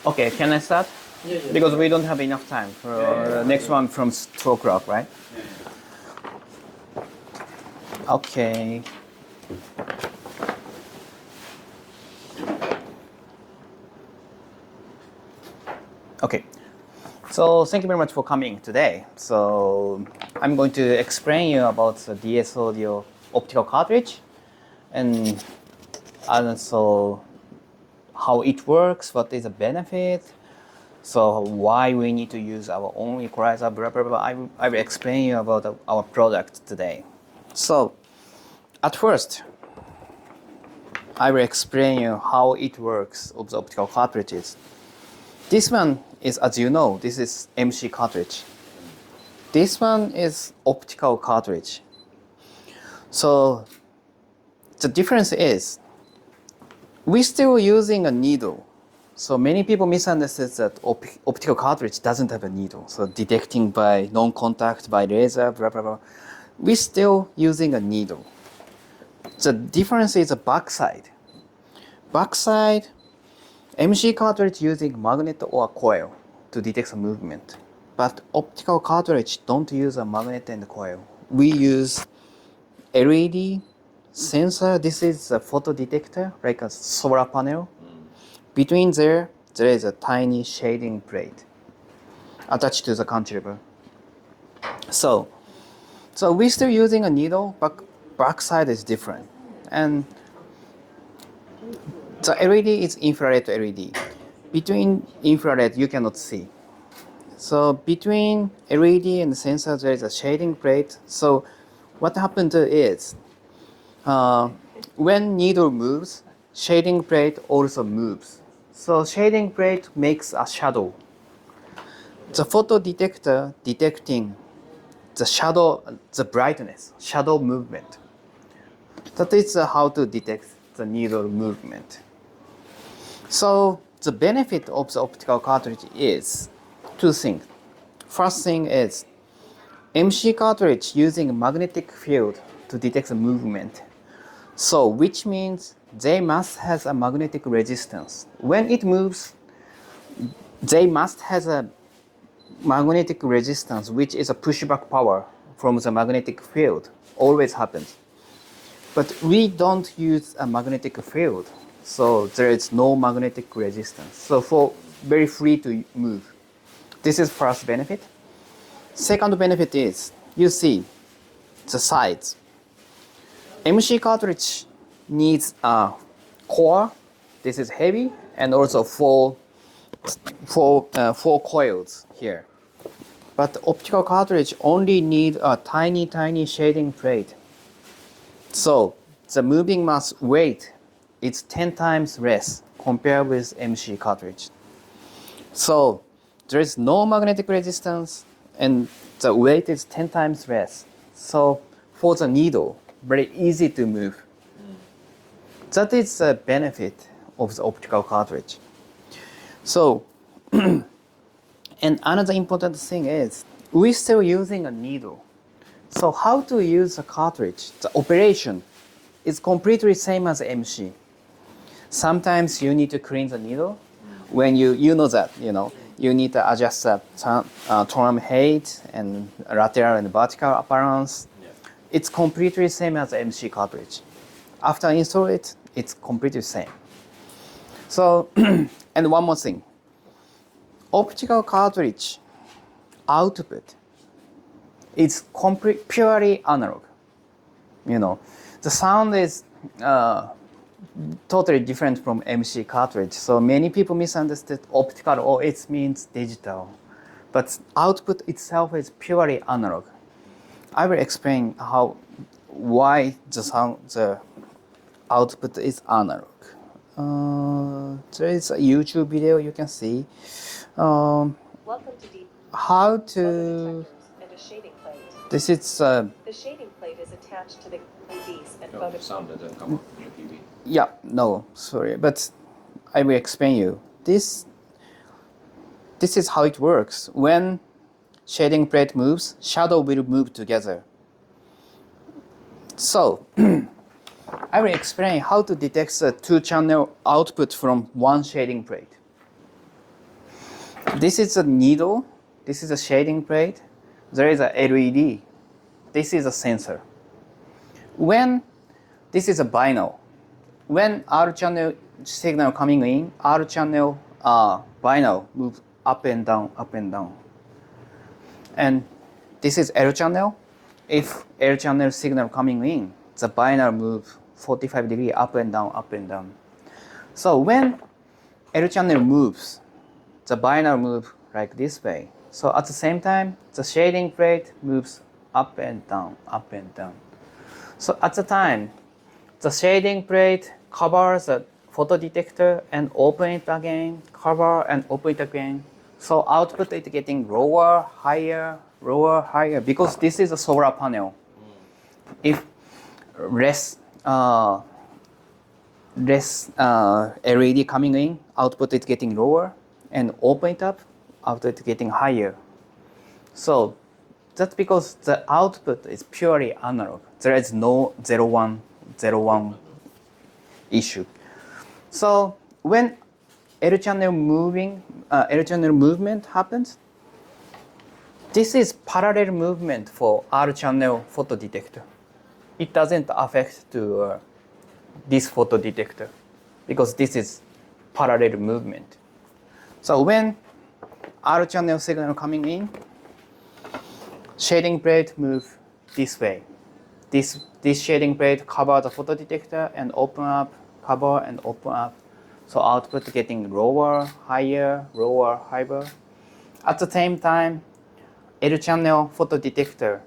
Okay, can I start? Yeah, yeah. Because we don't have enough time for the next one from 2 o'clock, right? Okay. Okay. So thank you very much for coming today. So I'm going to explain you about the DS Audio optical cartridge and also how it works, what is the benefit, so why we need to use our own equalizer, blah, blah, blah. I will explain you about our product today. So at first, I will explain you how it works of the optical cartridges. This one is, as you know, this is MC cartridge. This one is optical cartridge. So the difference is we're still using a needle. So many people misunderstand that optical cartridge doesn't have a needle. So detecting by non-contact, by laser, blah, blah, blah. We're still using a needle. The difference is the backside. Backside, MC cartridge using magnet or coil to detect the movement. But optical cartridge don't use a magnet and coil. We use LED sensor. This is a photo detector, like a solar panel. Between there is a tiny shading plate attached to the cantilever. So we're still using a needle, but backside is different. And the LED is infrared LED. Between infrared, you cannot see. So between LED and the sensor, there is a shading plate. So what happened is, when needle moves, shading plate also moves. So shading plate makes a shadow. The photo detector detecting the shadow, the brightness, shadow movement. That is how to detect the needle movement. So the benefit of the optical cartridge is two things. First thing is MC cartridge using magnetic field to detect the movement. So which means they must have a magnetic resistance. When it moves, they must have a magnetic resistance, which is a pushback power from the magnetic field. Always happens. But we don't use a magnetic field, so there is no magnetic resistance. So for very free to move. This is first benefit. Second benefit is, you see the sides. MC cartridge needs a core. This is heavy, and also four coils here. But optical cartridge only need a tiny shading plate. So the moving mass weight is 10 times less compared with MC cartridge. So there is no magnetic resistance and the weight is 10 times less. So for the needle, very easy to move. That is the benefit of the optical cartridge. So, and another important thing is, we're still using a needle. So how to use a cartridge? The operation is completely same as MC. Sometimes you need to clean the needle. When you know that, you need to adjust the tolerant height and lateral and vertical appearance. Yeah. It's completely same as MC cartridge. After install it, it's completely same. So, and one more thing. Optical cartridge output is purely analog. The sound is totally different from MC cartridge. So many people misunderstood optical, or it means digital. But output itself is purely analog. I will explain why the output is analog. There is a YouTube video you can see. Welcome to deep. How to. And a shading plate. This is. The shading plate is attached to the LEDs and No, the sound doesn't come up from your TV. Yeah, no, sorry, but I will explain you. This is how it works. When shading plate moves, shadow will move together. So, I will explain how to detect the two-channel output from one shading plate. This is a needle. This is a shading plate. There is a LED. This is a sensor. When this is a binaural, when R channel signal coming in, R channel binaural moves up and down, up and down. And this is L channel. If L channel signal coming in, the binaural moves 45 degree up and down, up and down. So when L channel moves, the binaural moves like this way. So at the same time, the shading plate moves up and down, up and down. So at the time, the shading plate covers the photodetector and open it again, cover and open it again. So output is getting lower, higher, lower, higher, because this is a solar panel. If less LED coming in, output is getting lower, and open it up, output is getting higher. So that's because the output is purely analog. There is no 01 issue. So when L channel movement happens, this is parallel movement for R channel photodetector. It doesn't affect to this photodetector because this is parallel movement. So when R channel signal coming in, shading plate move this way. This shading plate cover the photodetector and open up, cover and open up. So output getting lower, higher, lower, higher. At the same time, L channel photodetector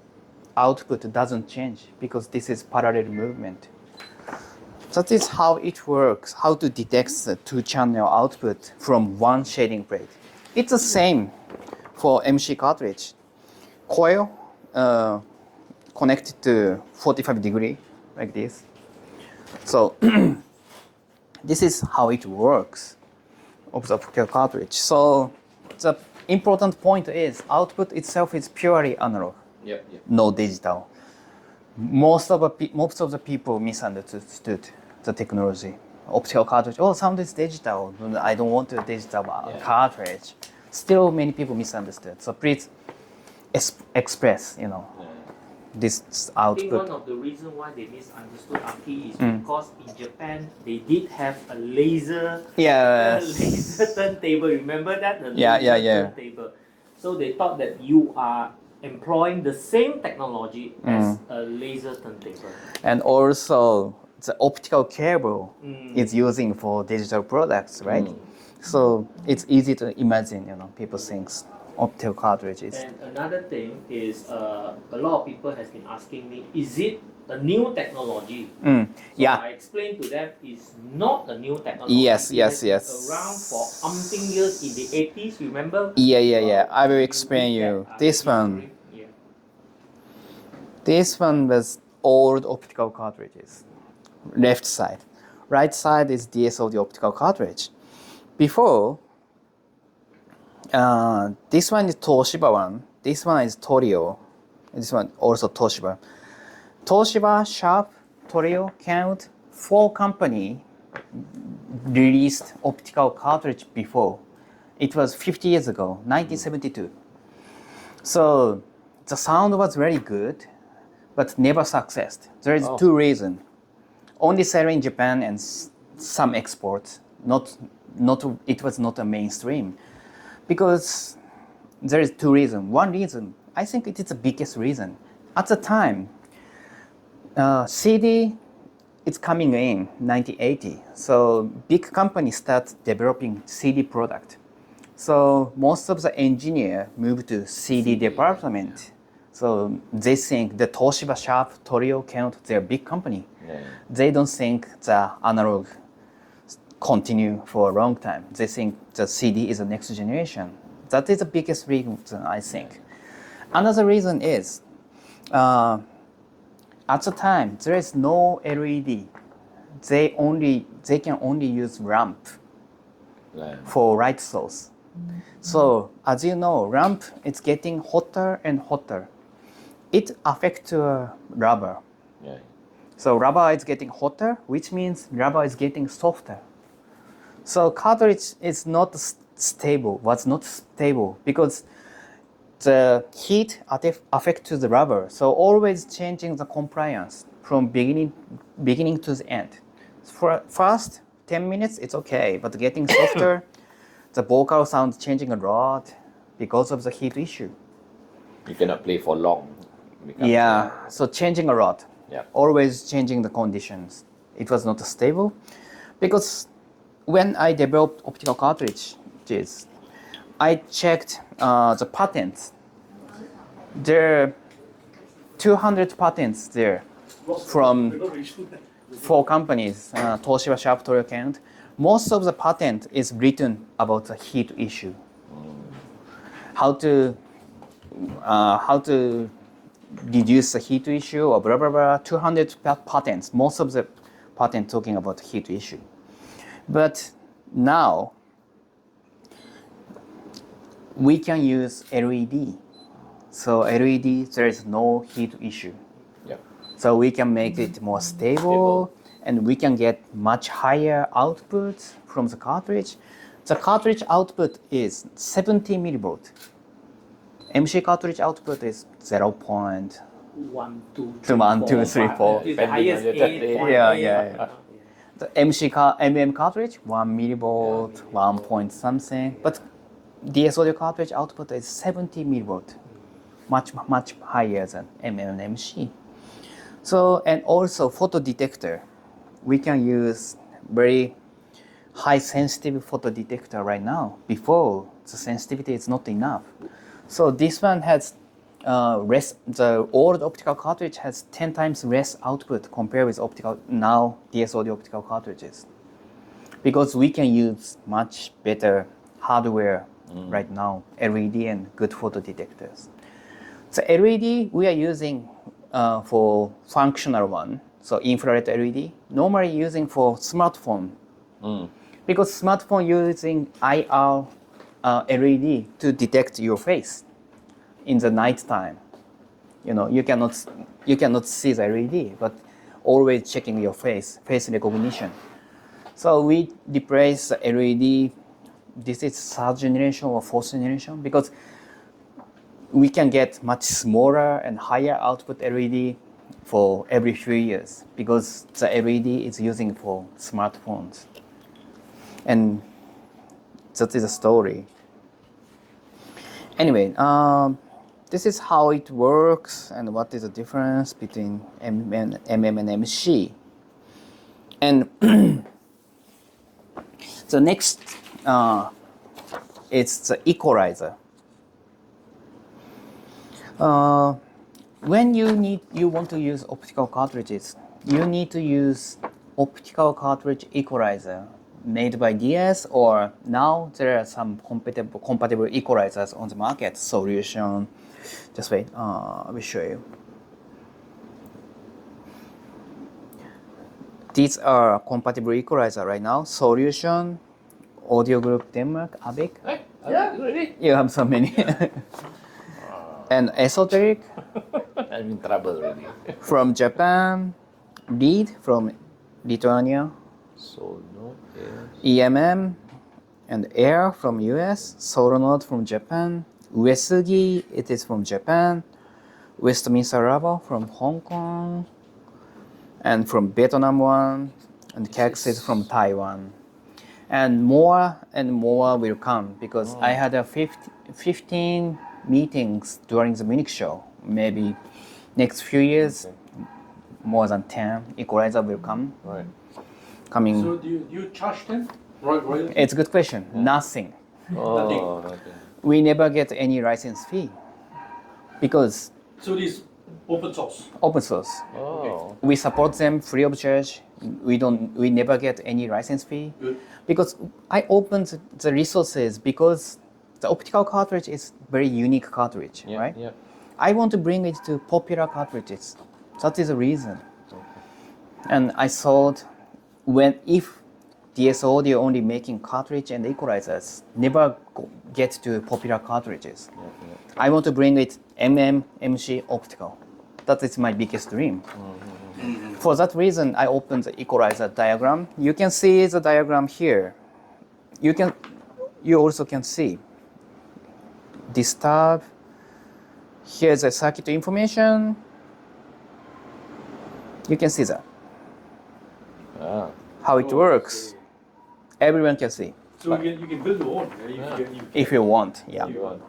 output doesn't change because this is parallel movement. That is how it works, how to detect the two channel output from one shading plate. It's the same for MC cartridge. Coil connected to 45 degree like this. So this is how it works of the optical cartridge. So the important point is output itself is purely analog, no digital. Most of the people misunderstood the technology. Optical cartridge, oh, sound is digital. I don't want a digital cartridge. Still, many people misunderstood. So please express, this I output. think one of the reasons why they misunderstood Aki is because in Japan they did have a laser laser turntable. Remember that? The laser turntable. So they thought that you are employing the same technology as a laser turntable. And also the optical cable is using for digital products, right? So it's easy to imagine, people think optical cartridges. And another thing is a lot of people has been asking me, is it a new technology? So I explained to them it's not a new technology. Yes. It has been around for umpteen years in the 80s, remember? I will explain you. This one. This one was old optical cartridges. Left side. Right side is DSO, the optical cartridge. Before, this one is Toshiba one. This one is Torio. This one also Toshiba. Toshiba, Sharp, Torio, Count, 4 company released optical cartridge before. It was 50 years ago, 1972. So the sound was very good, but never successed. There is 2 reasons. Only selling in Japan and some exports. It was not a mainstream. Because there is 2 reasons. One reason, I think it is the biggest reason. At the time, CD is coming in 1980. So big companies start developing CD product. So most of the engineer moved to CD department. So they think the Toshiba, Sharp, Torio, Count, they're big company. They don't think the analog continue for a long time. They think the CD is the next generation. That is the biggest reason, I think. Another reason is, at the time, there is no LED. They can only use lamp for light source. So as you know, lamp is getting hotter and hotter. It affects rubber. So rubber is getting hotter, which means rubber is getting softer. So cartridge is not stable, was not stable because the heat affect to the rubber. So always changing the compliance from beginning to the end. For first 10 minutes, it's okay, but getting softer, the vocal sound changing a lot because of the heat issue. You cannot play for long. Yeah, so changing a lot. Yeah. Always changing the conditions. It was not stable because when I developed optical cartridges, I checked the patents. There are 200 patents there from 4 companies, Toshiba, Sharp, Toyo, Kent. Most of the patent is written about the heat issue. How to reduce the heat issue or blah blah blah. 200 patents. Most of the patent talking about heat issue. But now we can use LED. So LED, there is no heat issue. Yeah. So we can make it more stable, and we can get much higher output from the cartridge. The cartridge output is 70 millivolt. MC cartridge output is 0.1, 1, 2, 2, 3, 4. It's the highest Depending on 8. the Yeah. The MM cartridge, 1 millivolt, 1 point something. But DS audio cartridge output is 70 millivolt, much higher than MM and MC. So, and also photo detector. We can use very high sensitive photo detector right now. Before, the sensitivity is not enough. So this one has the old optical cartridge has 10 times less output compared with now DS audio optical cartridges. Because we can use much better hardware right now, LED and good photo detectors. The LED we are using for functional one, so infrared LED, normally using for smartphone. Because smartphone using IR LED to detect your face in the night time. You know, you cannot see the LED, but always checking your face recognition. So we replace the LED. This is 3rd generation or 4th generation because we can get much smaller and higher output LED for every few years because the LED is using for smartphones. And that is a story. Anyway, this is how it works and what is the difference between MM and MC. And the next is the equalizer. When you want to use optical cartridges, you need to use optical cartridge equalizer made by DS, or now there are some compatible equalizers on the market. Solution. Just wait. I will show you. These are compatible equalizer right now. Solution, Audio Group Denmark, ABIC. Yeah, really? You have so many. And Esoteric. I'm in trouble already. From Japan. Lead from Lithuania. So no, yes. EMM and Air from US. Solonode from Japan. Uesugi, it is from Japan. Westminster Rubber from Hong Kong. And from Vietnam one. And Kex is from Taiwan. And more will come because I had 15 meetings during the Munich show. Maybe next few years, more than 10 equalizer will come. Right. Coming. So do you charge them? Right. It's a good question. Nothing. Oh, okay. We never get any license fee because So this open source. open source. Oh. We support them free of charge. We never get any license fee Good. because I opened the resources because the optical cartridge is very unique cartridge, Yeah, right? yeah. I want to bring it to popular cartridges. That is the reason. And I thought if DS Audio only making cartridge and equalizers, never get to popular cartridges. I want to bring it MM, MC, optical. That is my biggest dream. For that reason, I opened the equalizer diagram. You can see the diagram here. You you also can see this tab. Here's the circuit information. You can see that. Ah. How it works. Everyone can see. So you can build your own. If you want, yeah. You want.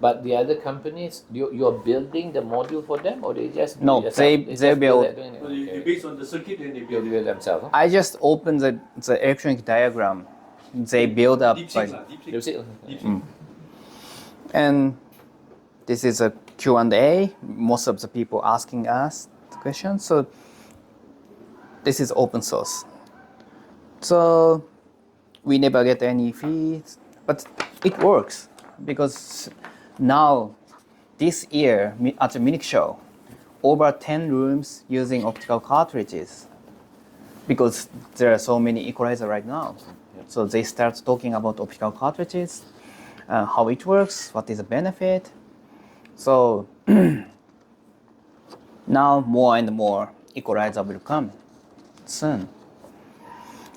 But the other companies, you're building the module for them, or they just do No, it yourself? they just build. it, doing it? So you based on the circuit and they They build. do it themselves. Huh? I just opened the electronic diagram. They build up Deep by, Seek lah, Deep Seek. You see? Deep Seek. and this is a Q&A. Most of the people asking us the question. So this is open source. So we never get any fees, but it works because now this year at the Munich show, over 10 rooms using optical cartridges because there are so many equalizer right now. So they start talking about optical cartridges, how it works, what is the benefit. So now more and more equalizer will come soon.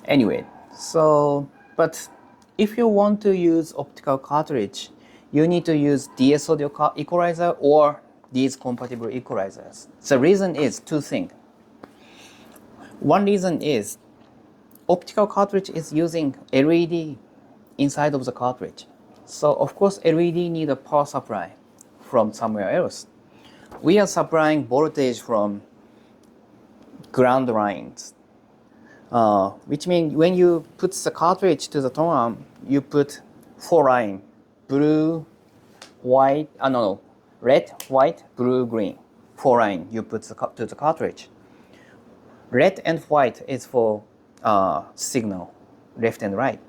Anyway, so, but if you want to use optical cartridge, you need to use DS audio equalizer or these compatible equalizers. The reason is two things. One reason is optical cartridge is using LED inside of the cartridge. So of course LED need a power supply from somewhere else. We are supplying voltage from ground lines, which means when you put the cartridge to the tone, you put 4 lines, blue, white, red, white, blue, green. 4 lines you put to the cartridge. Red and white is for signal, left and right.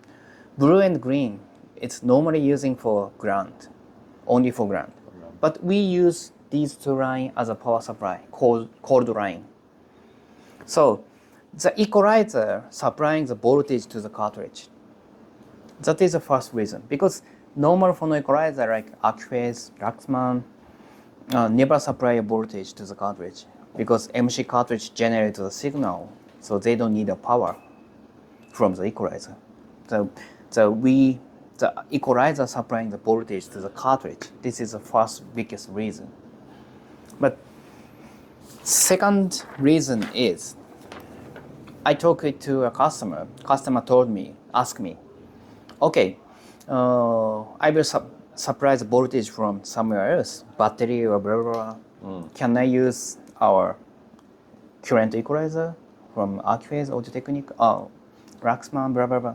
Blue and green, it's normally using for ground, only for ground. But we use these 2 lines as a power supply, cold line. So the equalizer supplying the voltage to the cartridge. That is the first reason. Because normal phono equalizer like Acphase, Raxman, never supply a voltage to the cartridge because MC cartridge generates the signal, so they don't need a power from the equalizer. So the equalizer supplying the voltage to the cartridge. This is the first biggest reason. But second reason is, I talked to a customer. Customer asked me, okay, I will supply the voltage from somewhere else, battery or blah, blah, blah. Can I use our current equalizer from Acphase, Audio Technique, Raxman, blah, blah, blah?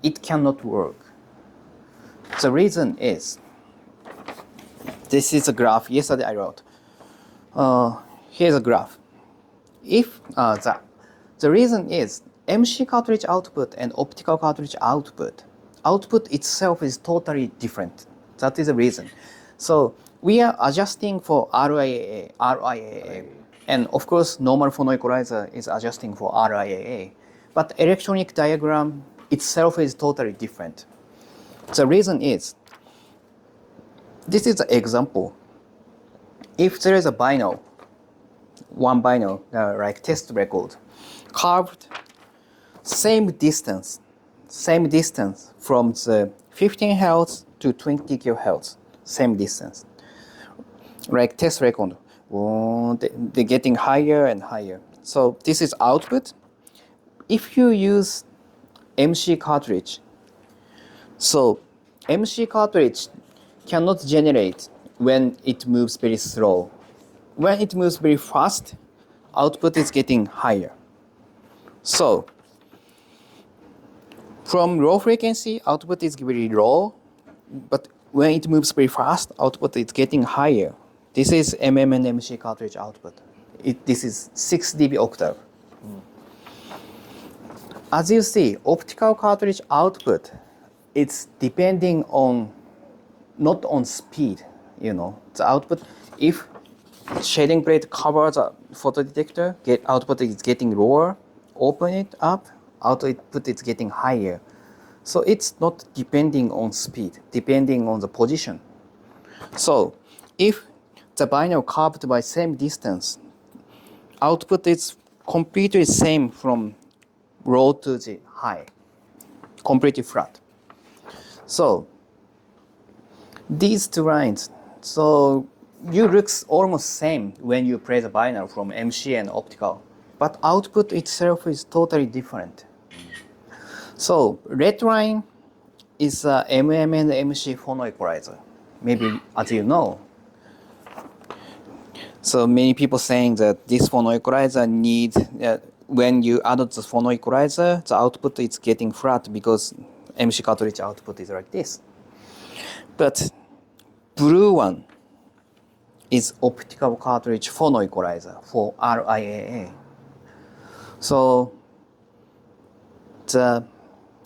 It cannot work. The reason is, this is a graph yesterday I wrote. Here's a graph. If the reason is MC cartridge output and optical cartridge output itself is totally different. That is the reason. So we are adjusting for RIAA, and of course normal phono equalizer is adjusting for RIAA. But electronic diagram itself is totally different. The reason is, this is an example. If there is a vinyl, one vinyl, like test record, carved same distance from the 15 Hz to 20 kHz, same distance. Like test record, they're getting higher and higher. So this is output. If you use MC cartridge, so MC cartridge cannot generate when it moves very slow. When it moves very fast, output is getting higher. So from low frequency, output is very low, but when it moves very fast, output is getting higher. This is MM and MC cartridge output. This is 6 dB octave. As you see, optical cartridge output, it's depending on, not on speed, the output. If shading plate covers a photodetector, output is getting lower, open it up, output is getting higher. So it's not depending on speed, depending on the position. So if the vinyl carved by same distance, output is completely same from low to the high, completely flat. So these two lines, so you looks almost same when you play the binary from MC and optical, but output itself is totally different. So red line is a MM and MC phono equalizer, maybe as you know. So many people saying that this phono equalizer need, when you add the phono equalizer, the output is getting flat because MC cartridge output is like this. But blue one is optical cartridge phono equalizer for RIAA. So the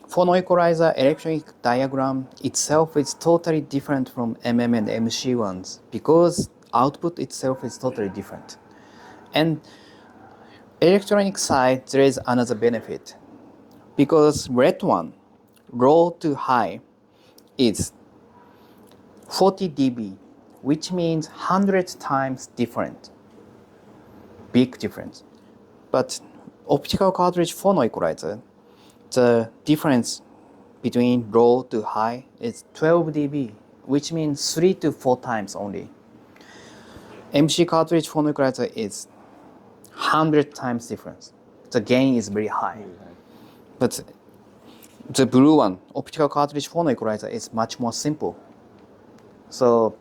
phono equalizer electronic diagram itself is totally different from MM and MC ones because output itself is totally different. And electronic side, there is another benefit because red one, low to high, is 40 dB, which means 100 times different. Big difference. But optical cartridge phono equalizer, the difference between low to high is 12 dB, which means 3 to 4 times only. MC cartridge phono equalizer is 100 times difference. The gain is very high. But the blue one, optical cartridge phono equalizer, is much more simple. So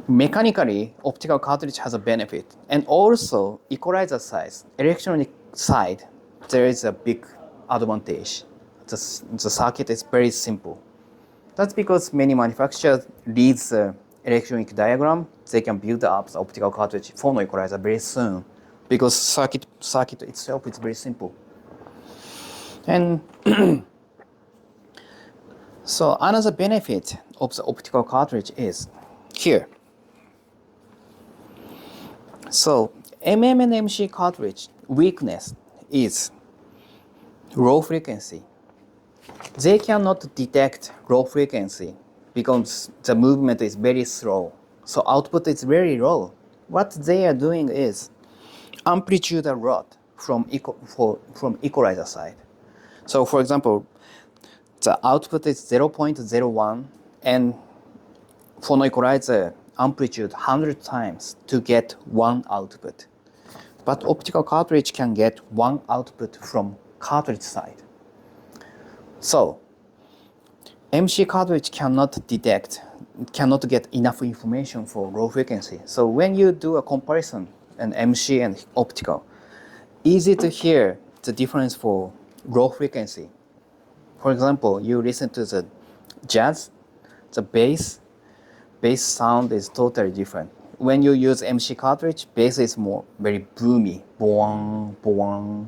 mechanically, optical cartridge has a benefit. And also, equalizer size, electronic side, there is a big advantage. The circuit is very simple. That's because many manufacturers read the electronic diagram, they can build up the optical cartridge phono equalizer very soon because circuit itself is very simple. And so another benefit of the optical cartridge is here. So MM and MC cartridge weakness is low frequency. They cannot detect low frequency because the movement is very slow. So output is very low. What they are doing is amplitude a lot from equalizer side. So for example, the output is 0.01 and phono equalizer amplitude 100 times to get one output. But optical cartridge can get one output from cartridge side. So MC cartridge cannot get enough information for low frequency. So when you do a comparison in MC and optical, easy to hear the difference for low frequency. For example, you listen to the jazz, the bass sound is totally different. When you use MC cartridge, bass is more very boomy, boing, boing.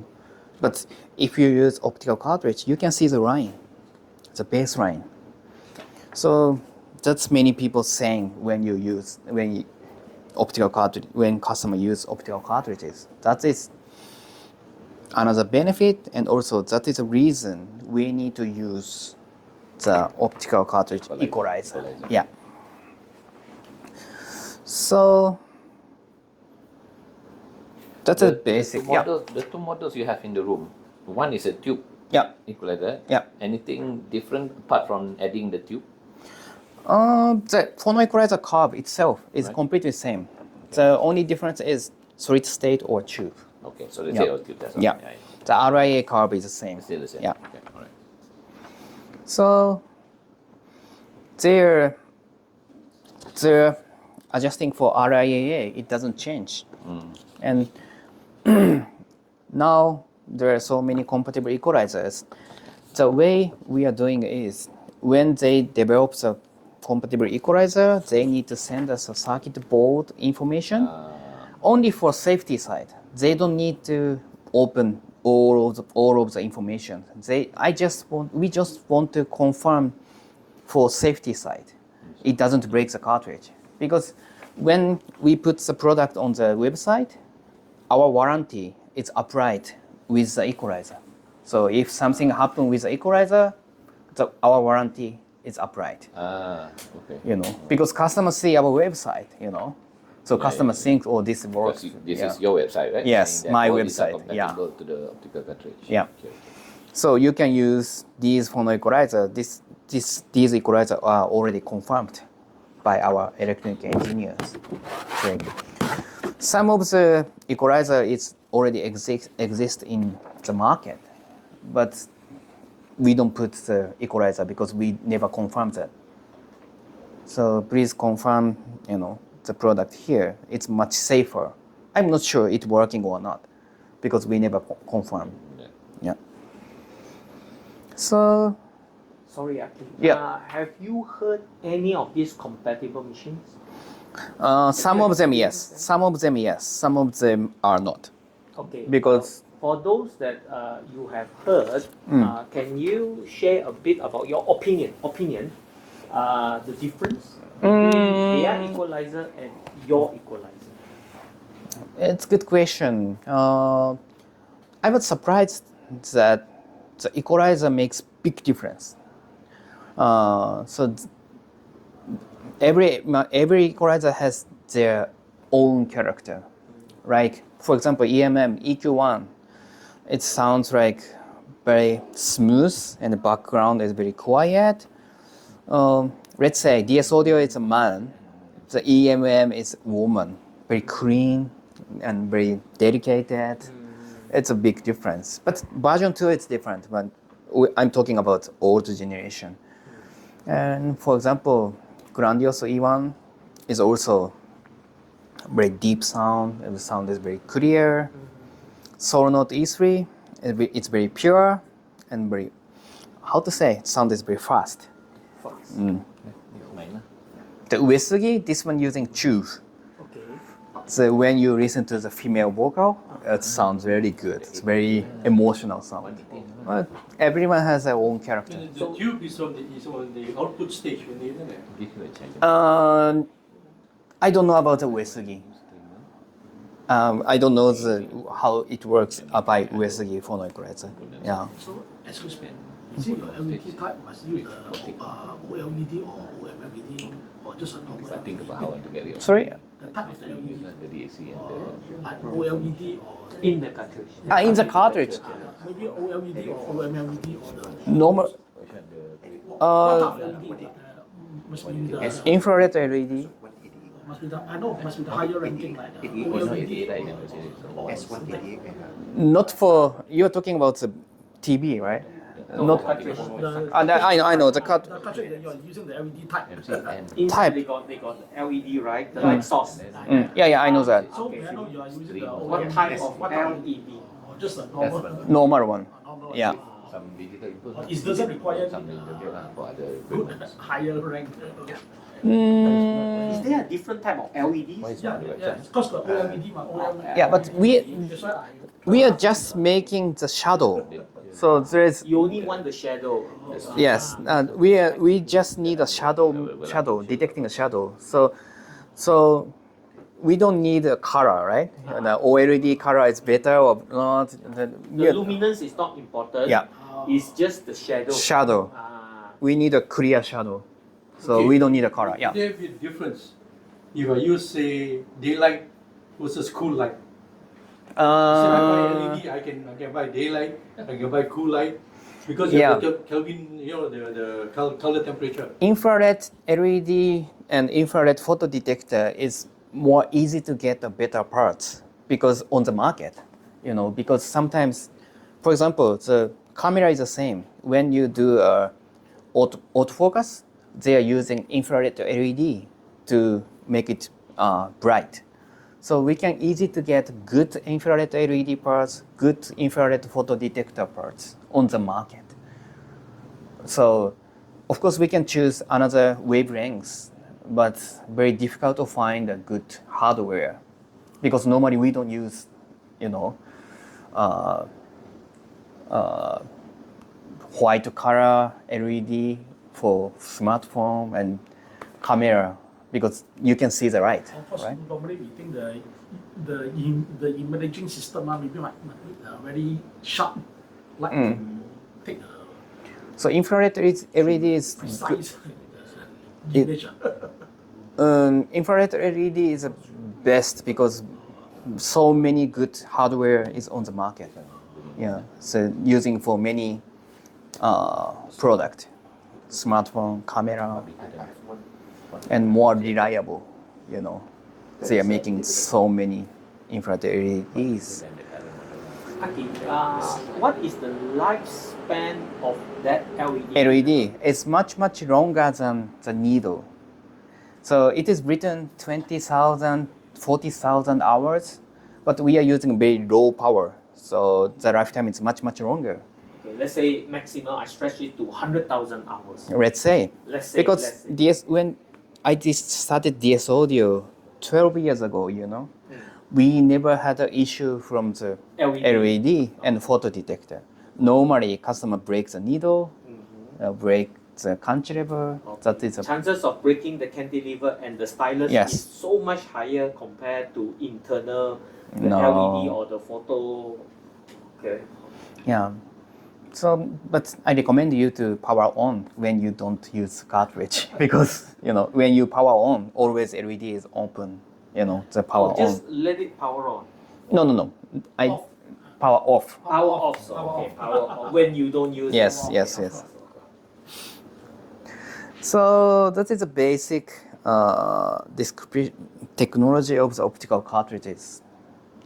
But if you use optical cartridge, you can see the line, the bass line. So that's many people saying when customer use optical cartridges. That is another benefit, and also that is a reason we need to use the optical cartridge equalizer. Yeah. So that's a basic. The two models you have in the room. One is a tube equalizer. Yeah. Anything different apart from adding the tube? The phono equalizer curve itself is completely the same. The only difference is solid state or tube. Okay, solid state or tube. That's all. Yeah. The RIA curve is the same. Still the same. Yeah. Okay, all right. So they're adjusting for RIAA, it doesn't change. And now there are so many compatible equalizers. The way we are doing is when they develop the compatible equalizer, they need to send us a circuit board information only for safety side. They don't need to open all of the information. We just want to confirm for safety side. It doesn't break the cartridge. Because when we put the product on the website, our warranty is upright with the equalizer. So if something happens with the equalizer, our warranty is upright. Okay. Because customers see our website, So customers think, oh, this works. This is your website, right? Yes, my all website. These are compatible to the optical cartridge. Yeah. Okay. So you can use these phono equalizer. These equalizer are already confirmed by our electronic engineers. Training. Some of the equalizer is already exist in the market, but we don't put the equalizer because we never confirmed that. So please confirm, the product here. It's much safer. I'm not sure it's working or not because we never confirm. Yeah. So. Sorry, Aki. Yeah. Have you heard any of these compatible machines? Some of them yes. Some of them yes. Some of them are not. Okay. Because for those that you have heard, can you share a bit about your opinion? The difference between their equalizer and your equalizer. it's a good question. I was surprised that the equalizer makes big difference. So every equalizer has their own character. Like for example, EQ1, it sounds like very smooth and the background is very quiet. Let's say DS audio is a man, the EMM is woman, very clean and very dedicated. It's a big difference. But version 2 it's different, but I'm talking about old generation. And for example, Grandioso E1 is also very deep sound, and the sound is very clear. Soul Note E3, it's very pure and very, sound is very fast. The Uesugi, this one using tube. Okay. So when you listen to the female vocal, it sounds very good. It's very emotional sound. But everyone has their own character. The tube is on the output stage, isn't it? I don't know about the Uesugi. I don't know how it works by Uesugi phono equalizer. Yeah. So, excuse me, is it your LED type must use OLED or OMLED or just a normal? I think about how to get it. Sorry? The type of the LED, The DAC and or like OLED or In the cartridge. In the cartridge. maybe OLED or OMLED or the Normal. what type of LED? Must be the Infrared LED. I know must be the higher ranking like the OLED or Not for, you're talking about the TV, right? Not. Cartridge. I know the cut. the cartridge that you are using the LED type. Inside they got LED, right? The light source. Yeah, I know that. So may I know you are using the What type of LED? or just a normal? Normal one. normal Yeah. some digital input. It doesn't require some for other good equipment. higher rank. Is there a different type of LEDs? Yeah, because the OLED, OLED. Yeah, but That's why we are just making the shadow. So there is, You only want the shadow. yes, we just need a shadow, detecting a shadow. So we don't need a color, right? And the OLED color is better or not. The luminance is not important. Yeah. It's just the shadow. Shadow. We need a clear shadow. So Okay. we don't need a color. Yeah. There be a difference if I use, say, daylight versus cool light. Say I buy LED, I can buy daylight, I can buy cool light, because Yeah. of the Kelvin, the color temperature. Infrared LED and infrared photo detector is more easy to get the better parts because on the market, because sometimes, for example, the camera is the same. When you do autofocus, they are using infrared LED to make it bright. So we can easy to get good infrared LED parts, good infrared photo detector parts on the market. So of course we can choose another wavelengths, but very difficult to find a good hardware because normally we don't use, white color LED for smartphone and camera because you can see the light, Of course, right? normally we think the imaging system maybe might very sharp light to take the So infrared LED is good. precise image. Infrared LED is the best because so many good hardware is on the market. Yeah, so using for many product, smartphone, camera, and more reliable. You know, they are making so many infrared LEDs. Aki, what is the lifespan of that LED? LED is much longer than the needle. So it is written 20,000, 40,000 hours, but we are using very low power. So the lifetime is much longer. Okay, let's say maximum I stretch it to 100,000 hours. Let's say. Because when I just started DS Audio 12 years ago, you know, we never had an issue from the LED and photo detector. Normally, customer breaks the needle, break the cantilever. That is chances of breaking the cantilever and the stylus is so much higher compared to internal the LED or the photo. Okay. Yeah. So, but I recommend you to power on when you don't use cartridge because you know when you power on, always LED is open. You know the power just on. let it power on. No. Power off. Power off. So okay, power off when you don't use. Yes. So that is the basic description technology of the optical cartridges.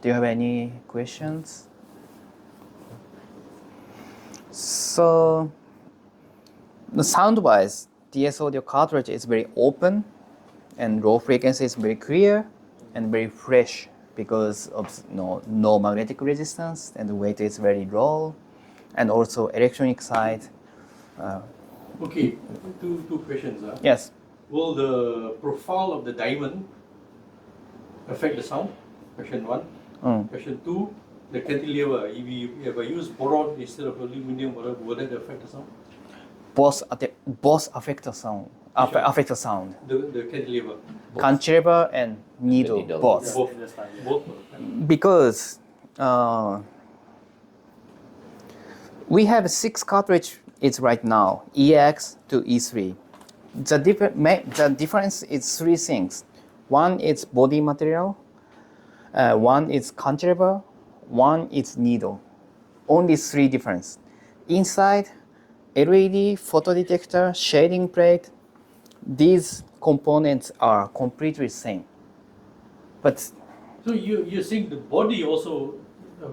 Do you have any questions? So, the sound-wise, DS Audio cartridge is very open, and low frequency is very clear and very fresh because of no magnetic resistance, and the weight is very low, and also electronic side. Okay, two questions. Yes. Will the profile of the diamond affect the sound? Question 1. Question 2. The cantilever, if I use boron instead of aluminum, will that affect the sound? Both affect the sound. Affect the sound. The cantilever. Cantilever and needle, both. Both. Because we have 6 cartridge. It's right now EX to E3. The difference is 3 things. One is body material. One is cantilever. One is needle. Only 3 difference. Inside, LED, photo detector, shading plate, these components are completely same. But so you're saying the body also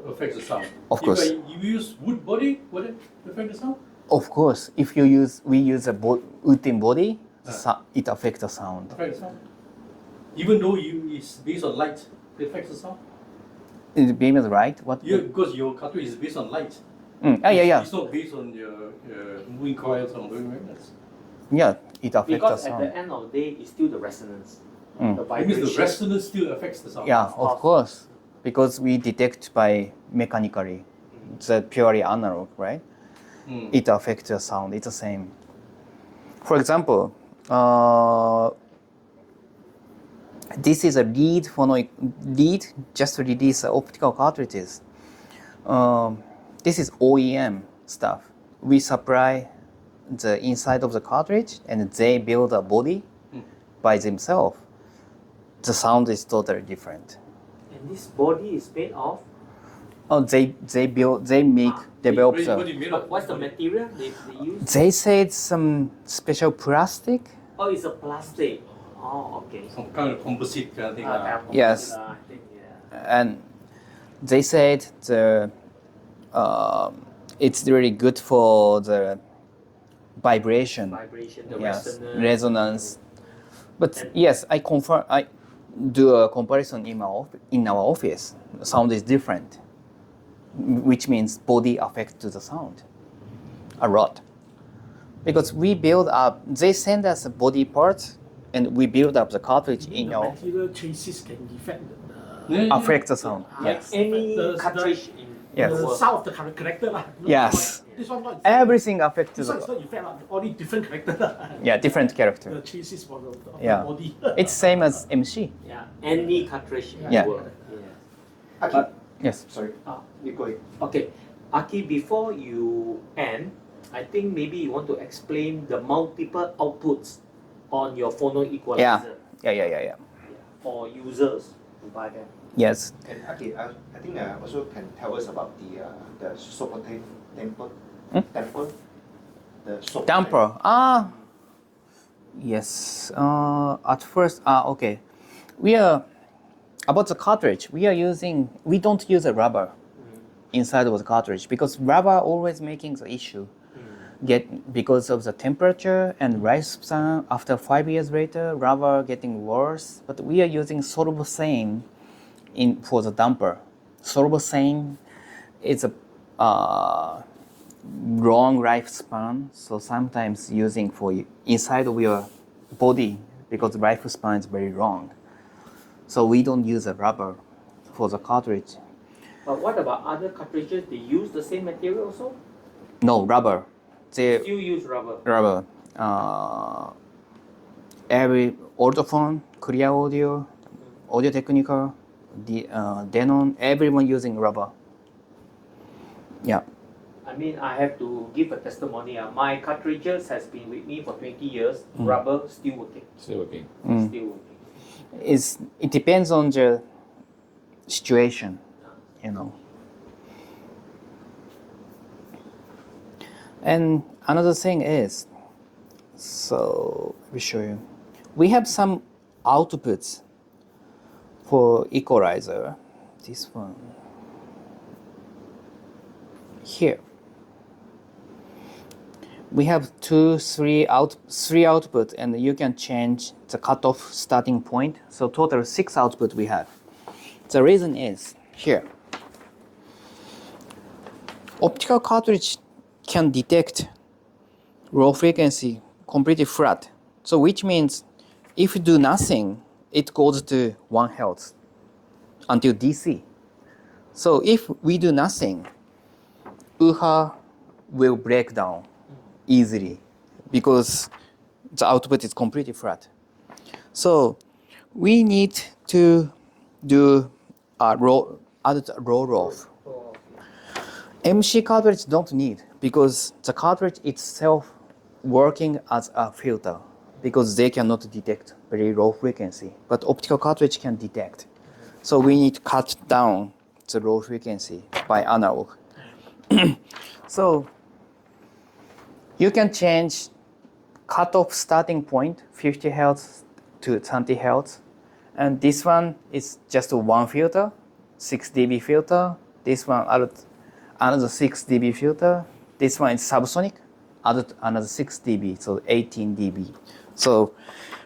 affects the sound? Of course. If you use wood body, will it affect the sound? Of course, if we use a wooden body, it affects the sound. Affects the sound? Even though it's based on light, it affects the sound? The beam is right. Because your cartridge is based on light. Yeah. It's not based on your moving coils or moving magnets. Yeah, it affects because the sound. at the end of the day, it's still the resonance. The It vibration. means the resonance still affects the sound. Yeah, of course, because we detect by mechanically. It's purely analog, right? It affects the sound. It's the same. For example, this is a lead just release optical cartridges. This is OEM stuff. We supply the inside of the cartridge and they build a body by themselves. The sound is totally different. And this body is made of? They develop the. What's the material they use? They said some special plastic. Oh, it's a plastic. Oh, okay. Some kind of composite kind of thing. Yes. I think, yeah. And they said it's really good for the vibration. The resonance. But yes, I do a comparison in our office. The sound is different, which means body affects to the sound a lot. Because we build up, they send us body parts, and we build up the cartridge in our. Material chassis can Affect the sound. Yes. Any cartridge in Yes. the world. sound of the character. Yes. This one not. Everything affects This one is the. not effect, only different character. Yeah, different character. The chassis for the body. It's same as MC. Yeah, any cartridge in Yeah. the world. Yeah. Aki, Yes. sorry. You go ahead. Okay, Aki, before you end, I think maybe you want to explain the multiple outputs on your phono equalizer Yeah. for users to buy them. Yes. And okay, I think also can tell us about the soap temper, temper, the soap. Damper. Yes. At first, okay. We are about the cartridge. We don't use a rubber inside of the cartridge because rubber always making the issue. Because of the temperature and lifespan. After 5 years later, rubber getting worse. But we are using solvocane for the damper. Solvocane is a long lifespan, so sometimes using for inside of your body because the lifespan is very long. So we don't use a rubber for the cartridge. But what about other cartridges? They use the same material also? No, rubber. They Still use rubber. rubber. Every Audiophone, Clear Audio, Audio Technica, Denon, everyone using rubber. Yeah. I mean, I have to give a testimony. My cartridges has been with me for 20 years. Rubber still working. Still working. Still working. It depends on the situation, you know. And another thing is, so let me show you. We have some outputs for equalizer. This one here. We have three output, and you can change the cutoff starting point. So total 6 output we have. The reason is here. Optical cartridge can detect low frequency completely flat. So which means if you do nothing, it goes to 1 Hz until DC. So if we do nothing, UHA will break down easily because the output is completely flat. So we need to do a roll-off. MC cartridge don't need because the cartridge itself working as a filter because they cannot detect very low frequency. But optical cartridge can detect. So we need to cut down the low frequency by analog. So you can change cutoff starting point 50 Hz to 20 Hz. And this one is just one filter, 6 dB filter. This one another 6 dB filter. This one is subsonic, another 6 dB, so 18 dB. So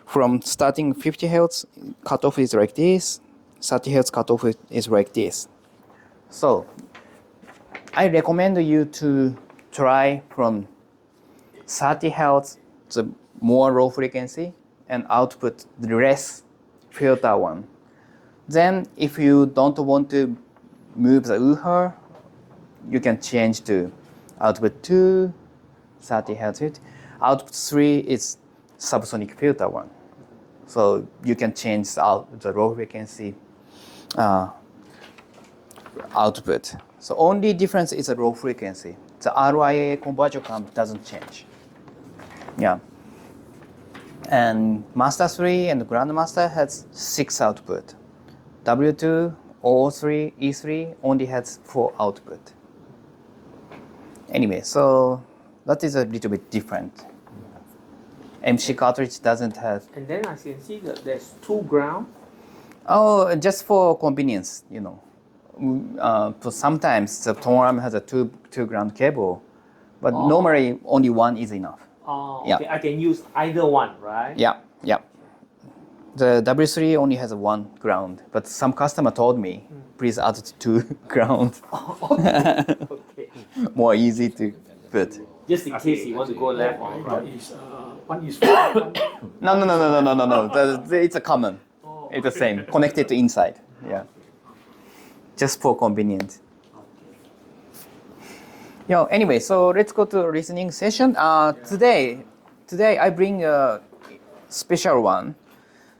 from starting 50 Hz, cutoff is like this, 30 Hz cutoff is like this. So I recommend you to try from 30 Hz, the more low frequency, and output the less filter one. Then if you don't want to move the UHA, you can change to output 2, 30 Hz. Output 3 is subsonic filter one. So you can change the low frequency output. So only difference is the low frequency. The RIA conversion clamp doesn't change. Yeah. And Master 3 and Grandmaster has 6 output. W2, O3, E3 only has 4 output. Anyway, so that is a little bit different. MC cartridge doesn't have. And then I can see that there's 2 ground. Oh, just for convenience, you know. So sometimes the tone arm has a two ground cable, but normally only one is enough. Oh, Yeah. okay. I can use either one, right? Yeah, yeah. The W3 only has a 1 ground, but some customer told me, please add 2 ground. Okay. More easy to put. Just in case you want to go left or right. One is one. No. It's a common. It's the same. Connected to inside. Yeah. Just for convenience. Yeah. Anyway, so let's go to listening session. Today I bring a special one.